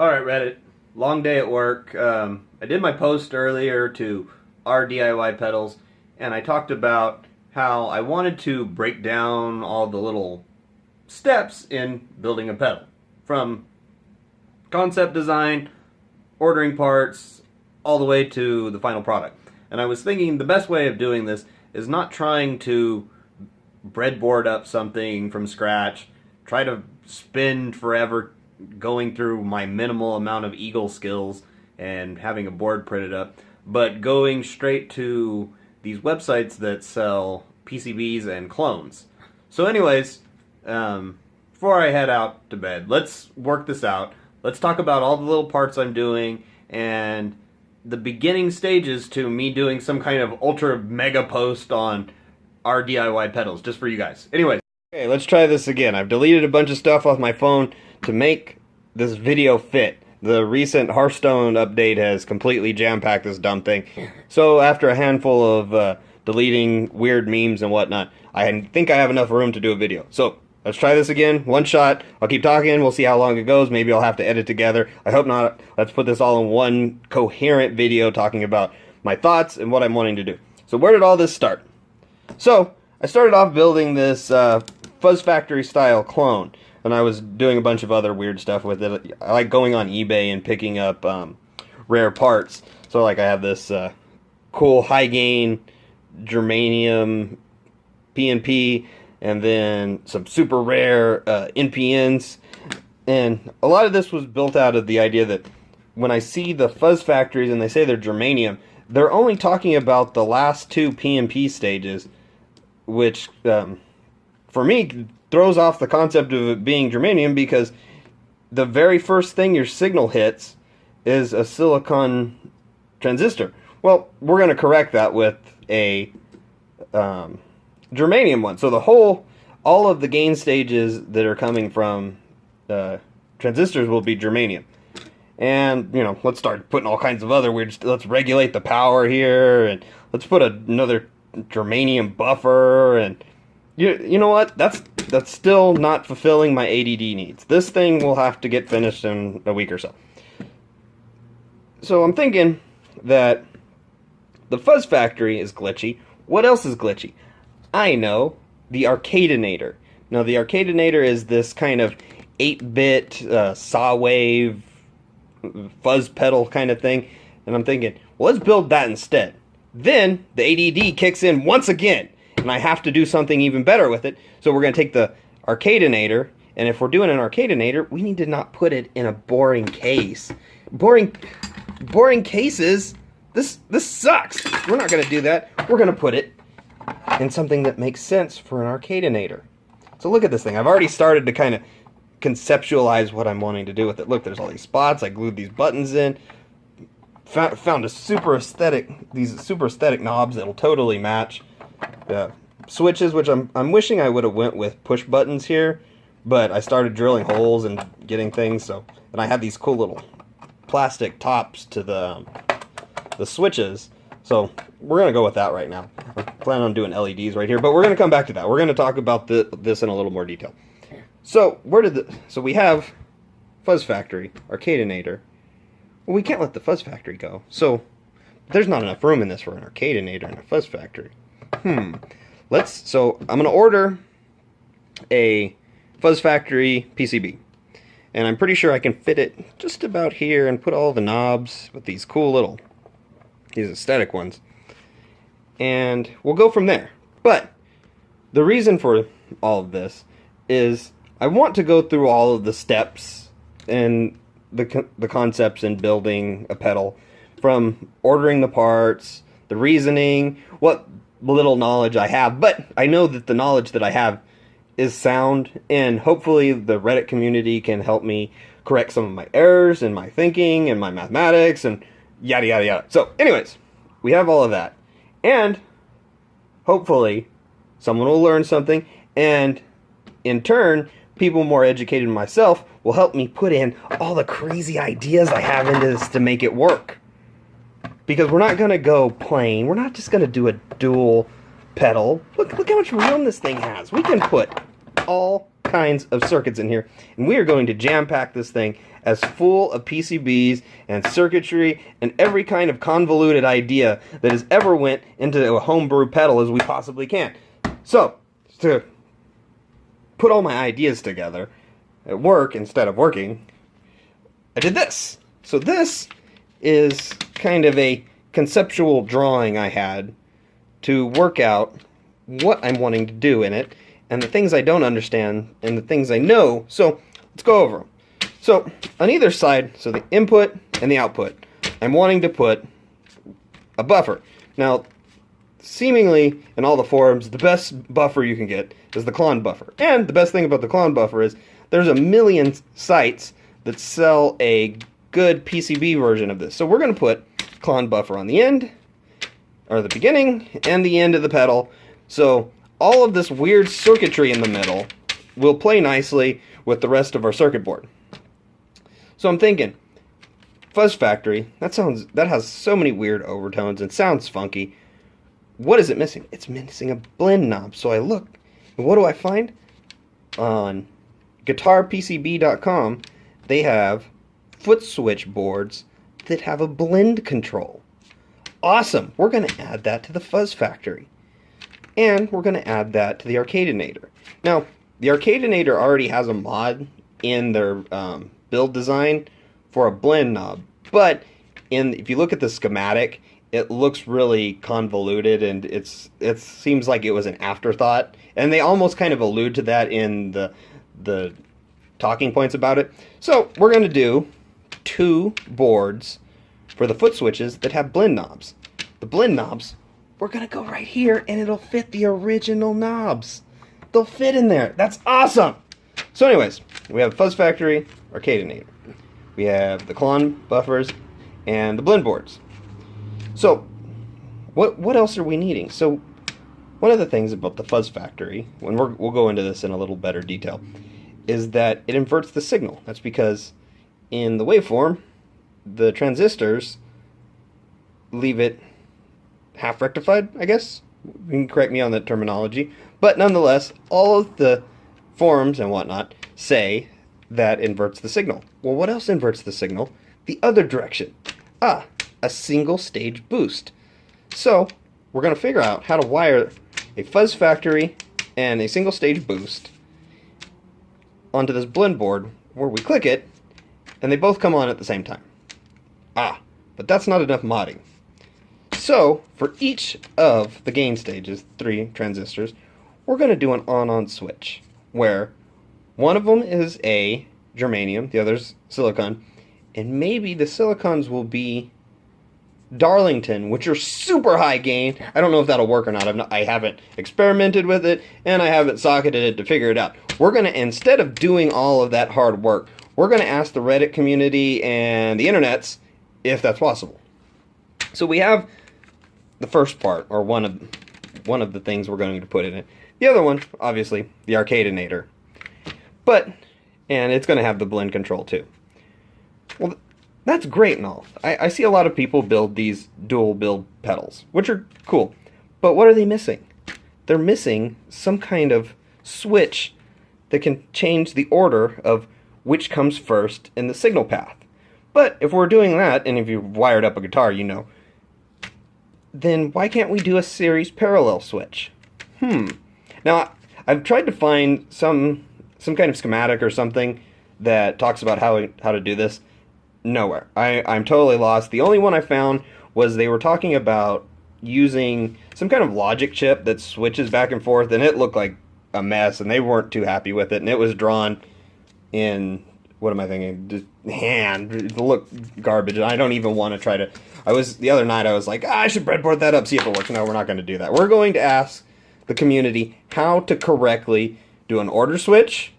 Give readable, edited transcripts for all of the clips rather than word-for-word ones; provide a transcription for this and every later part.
Alright, Reddit. Long day at work. I did my post earlier to our DIY pedals, and I talked about how I wanted to break down all the little steps in building a pedal. From concept design, ordering parts, all the way to the final product. And I was thinking the best way of doing this is not trying to breadboard up something from scratch, try to spend forever going through my minimal amount of Eagle skills and having a board printed up, but going straight to these websites that sell PCBs and clones. So anyways, before I head out to bed, let's work this out. Let's talk about all the little parts I'm doing and the beginning stages to me doing some kind of ultra mega post on our DIY pedals, just for you guys. Anyways, okay, let's try this again. I've deleted a bunch of stuff off my phone to make this video fit. The recent Hearthstone update has completely jam-packed this dumb thing. So after a handful of deleting weird memes and whatnot, I think I have enough room to do a video. So let's try this again, one shot. I'll keep talking, we'll see how long it goes. Maybe I'll have to edit together. I hope not. Let's put this all in one coherent video talking about my thoughts and what I'm wanting to do. So where did all this start? So I started off building this Fuzz Factory style clone, and I was doing a bunch of other weird stuff with it. I like going on eBay and picking up rare parts. So like I have this cool high gain germanium PNP, and then some super rare NPNs. And a lot of this was built out of the idea that when I see the Fuzz Factories and they say they're germanium, they're only talking about the last two PNP stages, which for me throws off the concept of it being germanium, because the very first thing your signal hits is a silicon transistor. Well, we're going to correct that with a germanium one. So all of the gain stages that are coming from transistors will be germanium. And, you know, let's start putting all kinds of other weird let's regulate the power here, and let's put another germanium buffer, and you know what? That's still not fulfilling my ADD needs. This thing will have to get finished in a week or so. So I'm thinking that the Fuzz Factory is glitchy. What else is glitchy? I know, the Arcadinator. Now, the Arcadinator is this kind of 8-bit saw wave fuzz pedal kind of thing, and I'm thinking, well, let's build that instead. Then the ADD kicks in once again, and I have to do something even better with it. So we're going to take the Arcadinator, and if we're doing an Arcadinator, we need to not put it in a boring case. Boring cases? This sucks. We're not going to do that. We're going to put it in something that makes sense for an Arcadinator. So look at this thing. I've already started to kind of conceptualize what I'm wanting to do with it. Look, there's all these spots. I glued these buttons in. Found these super aesthetic knobs that'll totally match. Switches, which I'm wishing I would have went with push buttons here, but I started drilling holes and getting things. So, and I had these cool little plastic tops to the switches. So we're gonna go with that right now. I plan on doing LEDs right here, but we're gonna come back to that. We're gonna talk about this in a little more detail. So so we have Fuzz Factory, Arcadinator. Well, we can't let the Fuzz Factory go. So there's not enough room in this for an Arcadinator and a Fuzz Factory. So I'm gonna order a Fuzz Factory PCB, and I'm pretty sure I can fit it just about here and put all the knobs with these cool these aesthetic ones, and we'll go from there. But the reason for all of this is I want to go through all of the steps and the concepts in building a pedal, from ordering the parts, the reasoning, what little knowledge I have. But I know that the knowledge that I have is sound, and hopefully the Reddit community can help me correct some of my errors in my thinking and my mathematics and yada yada yada. So anyways, we have all of that, and hopefully someone will learn something, and in turn people more educated than myself will help me put in all the crazy ideas I have into this to make it work. Because we're not going to go plain. We're not just going to do a dual pedal. Look how much room this thing has. We can put all kinds of circuits in here, and we are going to jam-pack this thing as full of PCBs and circuitry and every kind of convoluted idea that has ever went into a homebrew pedal as we possibly can. So, to put all my ideas together at work instead of working, I did this. So this is kind of a conceptual drawing I had to work out what I'm wanting to do in it, and the things I don't understand, and the things I know. So let's go over them. So on either side, so the input and the output, I'm wanting to put a buffer. Now, seemingly in all the forums, the best buffer you can get is the Klon buffer. And the best thing about the Klon buffer is there's a million sites that sell a good PCB version of this. So we're going to put Klon buffer on the end, or the beginning, and the end of the pedal. So all of this weird circuitry in the middle will play nicely with the rest of our circuit board. So I'm thinking, Fuzz Factory, that has so many weird overtones and sounds funky. What is it missing? It's missing a blend knob. So I look, and what do I find? On guitarpcb.com, they have foot switch boards that have a blend control. Awesome! We're going to add that to the Fuzz Factory. And we're going to add that to the Arcadinator. Now, the Arcadinator already has a mod in their build design for a blend knob. But if you look at the schematic, it looks really convoluted, and it seems like it was an afterthought. And they almost kind of allude to that in the talking points about it. So we're going to do 2 boards for the foot switches that have blend knobs. The blend knobs, we're going to go right here, and it'll fit the original knobs. They'll fit in there. That's awesome! So anyways, we have Fuzz Factory, Arcadinator. We have the Klon buffers and the blend boards. So, what else are we needing? So, one of the things about the Fuzz Factory, when we'll go into this in a little better detail, is that it inverts the signal. That's because in the waveform, the transistors leave it half rectified, I guess. You can correct me on that terminology. But nonetheless, all of the forums and whatnot say that inverts the signal. Well, what else inverts the signal? The other direction. A single stage boost. So, we're going to figure out how to wire a Fuzz Factory and a single stage boost onto this blend board where we click it and they both come on at the same time. But that's not enough modding. So, for each of the gain stages, 3 transistors, we're going to do an on-on switch where one of them is a germanium, the other's silicon, and maybe the silicons will be Darlington, which are super high gain. I don't know if that'll work or not. I haven't experimented with it, and I haven't socketed it to figure it out. We're going to, instead of doing all of that hard work, we're going to ask the Reddit community and the internets if that's possible. So we have the first part, or one of the things we're going to put in it. The other one, obviously, the Arcadinator. And it's going to have the blend control too. Well, that's great and all. I see a lot of people build these dual build pedals, which are cool. But what are they missing? They're missing some kind of switch that can change the order of which comes first in the signal path. But if we're doing that, and if you've wired up a guitar, you know, then why can't we do a series parallel switch? Now, I've tried to find some kind of schematic or something that talks about how to do this. Nowhere. I'm totally lost. The only one I found was they were talking about using some kind of logic chip that switches back and forth, and it looked like a mess, and they weren't too happy with it, and it was drawn in, what am I thinking, just hand. It looked garbage, and I don't even want to try to, the other night I was like, I should breadboard that up, see if it works. No, we're not going to do that. We're going to ask the community how to correctly do an order switch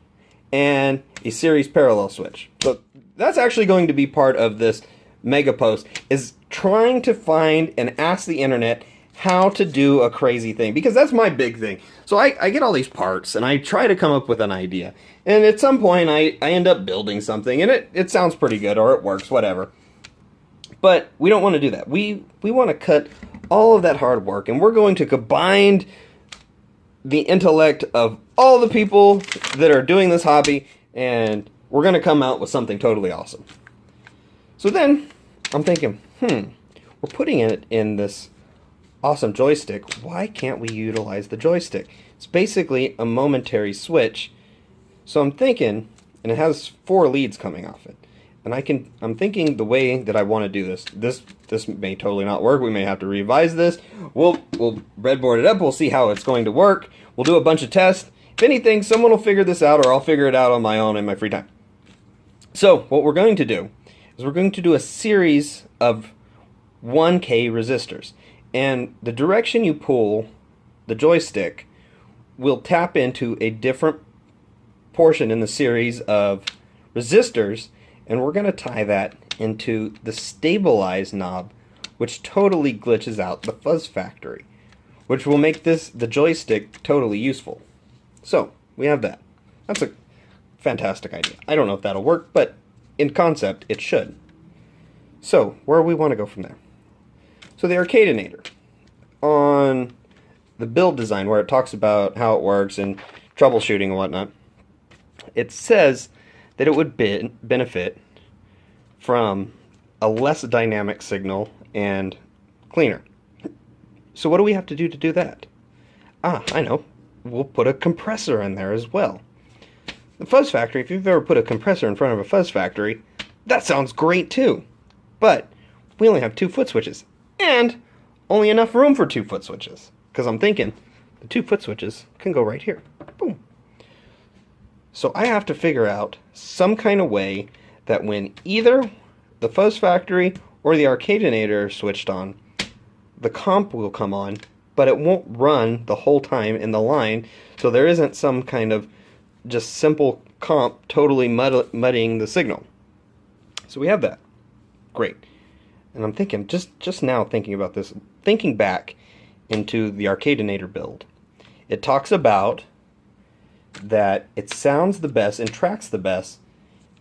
and a series parallel switch. So that's actually going to be part of this mega post, is trying to find and ask the internet how to do a crazy thing, because that's my big thing. So I get all these parts and I try to come up with an idea, and at some point I end up building something and it sounds pretty good, or it works, whatever. But we don't want to do that. We want to cut all of that hard work, and we're going to combine the intellect of all the people that are doing this hobby, and we're going to come out with something totally awesome. So then I'm thinking, we're putting it in this awesome joystick. Why can't we utilize the joystick? It's basically a momentary switch. So I'm thinking, and it has 4 leads coming off it. And I'm thinking the way that I want to do this may totally not work. We may have to revise this. We'll breadboard it up. We'll see how it's going to work. We'll do a bunch of tests. If anything, someone will figure this out, or I'll figure it out on my own in my free time. So what we're going to do is we're going to do a series of 1K resistors. And the direction you pull the joystick will tap into a different portion in the series of resistors, and we're going to tie that into the stabilize knob, which totally glitches out the fuzz factory, which will make the joystick totally useful. So we have that. That's a fantastic idea. I don't know if that'll work, but in concept it should. So where we want to go from there. So the Arcadinator, on the build design where it talks about how it works and troubleshooting and whatnot, it says that it would benefit from a less dynamic signal and cleaner. So what do we have to do that? I know. We'll put a compressor in there as well. The fuzz factory, if you've ever put a compressor in front of a fuzz factory, that sounds great too. But we only have 2 foot switches, and only enough room for 2 foot switches. Because I'm thinking the 2 foot switches can go right here. Boom. So I have to figure out some kind of way that when either the fuzz factory or the Arcadinator are switched on, the comp will come on, but it won't run the whole time in the line, so there isn't some kind of just simple comp totally muddying the signal. So we have that. Great. And I'm thinking, just now thinking about this, thinking back into the Arcadinator build, it talks about that it sounds the best and tracks the best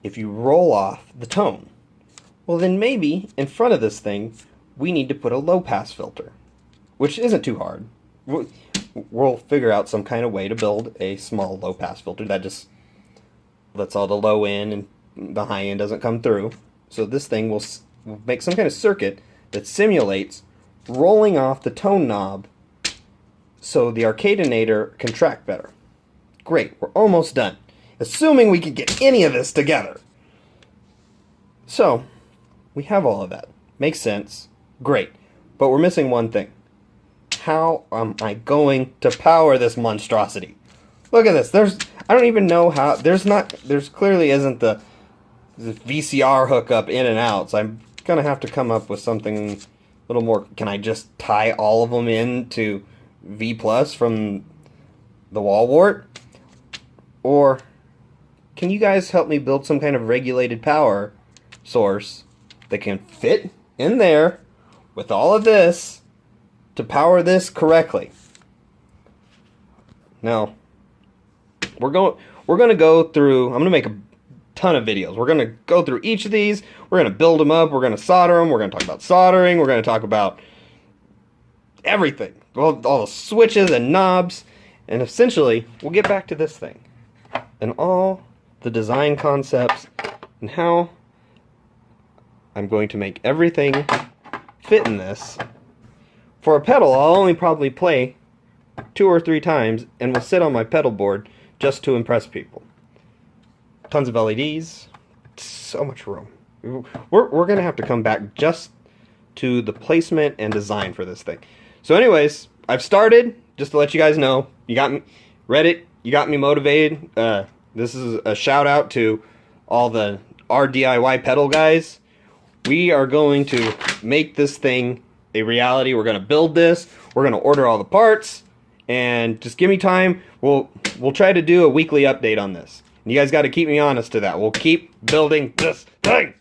if you roll off the tone. Well, then maybe in front of this thing we need to put a low pass filter, which isn't too hard. We'll figure out some kind of way to build a small low pass filter that just lets all the low in and the high end doesn't come through. So this thing will make some kind of circuit that simulates rolling off the tone knob so the Arcadinator can track better. Great, we're almost done. Assuming we can get any of this together. So, we have all of that. Makes sense. Great. But we're missing one thing. How am I going to power this monstrosity? Look at this. I don't even know how. There's clearly isn't the VCR hookup in and out. So I'm going to have to come up with something a little more. Can I just tie all of them into V Plus from the wall wart? Or can you guys help me build some kind of regulated power source that can fit in there with all of this to power this correctly? Now, we're going to go through, I'm going to make a ton of videos. We're going to go through each of these. We're going to build them up. We're going to solder them. We're going to talk about soldering. We're going to talk about everything. All the switches and knobs. And essentially, we'll get back to this thing and all the design concepts and how I'm going to make everything fit in this. For a pedal, I'll only probably play 2 or 3 times and will sit on my pedal board just to impress people. Tons of LEDs, so much room. We're going to have to come back just to the placement and design for this thing. So anyways, I've started, just to let you guys know. You got me, Reddit, you got me motivated. This is a shout out to all the DIY pedal guys. We are going to make this thing a reality. We're going to build this. We're going to order all the parts. And just give me time. We'll try to do a weekly update on this. And you guys got to keep me honest to that. We'll keep building this thing.